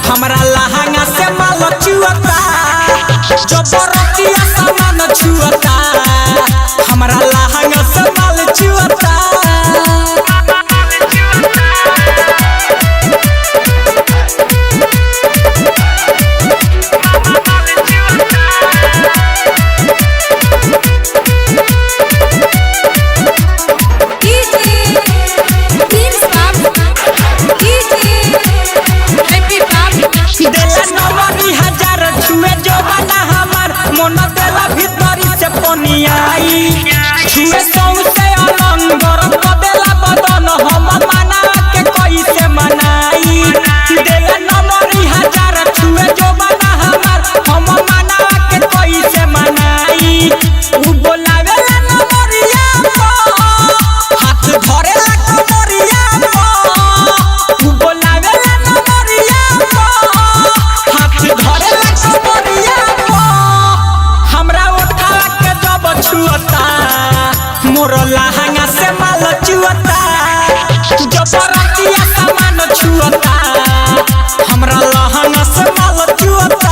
हमरा लहंगा से माल चुअता जबरतिया सामान छुअता हमरा लहंगा से माल चुअता छुए सौसे अलंग गरम कदेला बदन हम मना के कैसे मनाई देला नमरी हजार छुए जो बना हमार हम मना के कैसे मनाई उ बोलावेला नमरिया हाथ धरेला कमरिया उ बोलावेला नमरिया हाथ धरेला कमरिया हमरा उठा के जब छुअता मोर लहंगा से माल चुअता जबरतिया सामान छुअता हमरा लहंगा से माल चुअता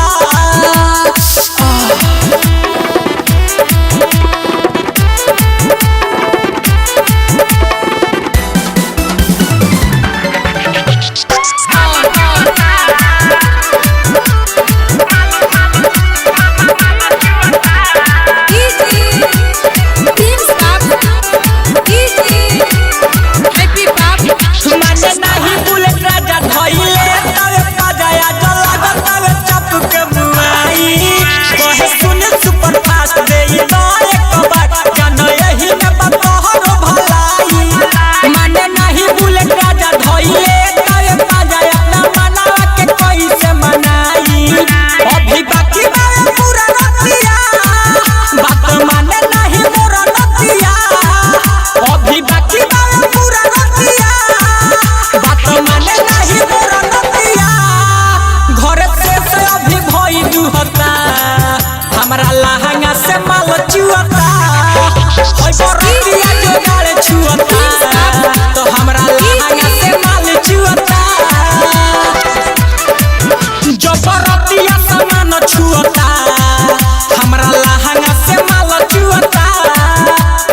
हमरा लहंगा से माल चुअता ओइ बरतिया जोगाड़ छुअता तो हमरा लहंगा से माल चुअता जबरतिया सामान छुअता हमरा लहंगा से माल चुअता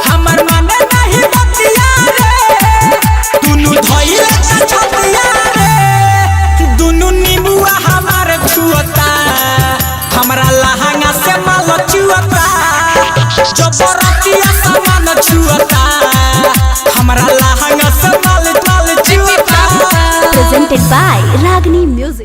हमर माने नहीं बतिया रे दुनु धइले छतिया रे दुनु नींबुआ हमार छुअता हमरा लहंगा से माल चुअता जबरतिया सामान छुअता हमरा लहंगा से माल चुअता presented by Ragini Music।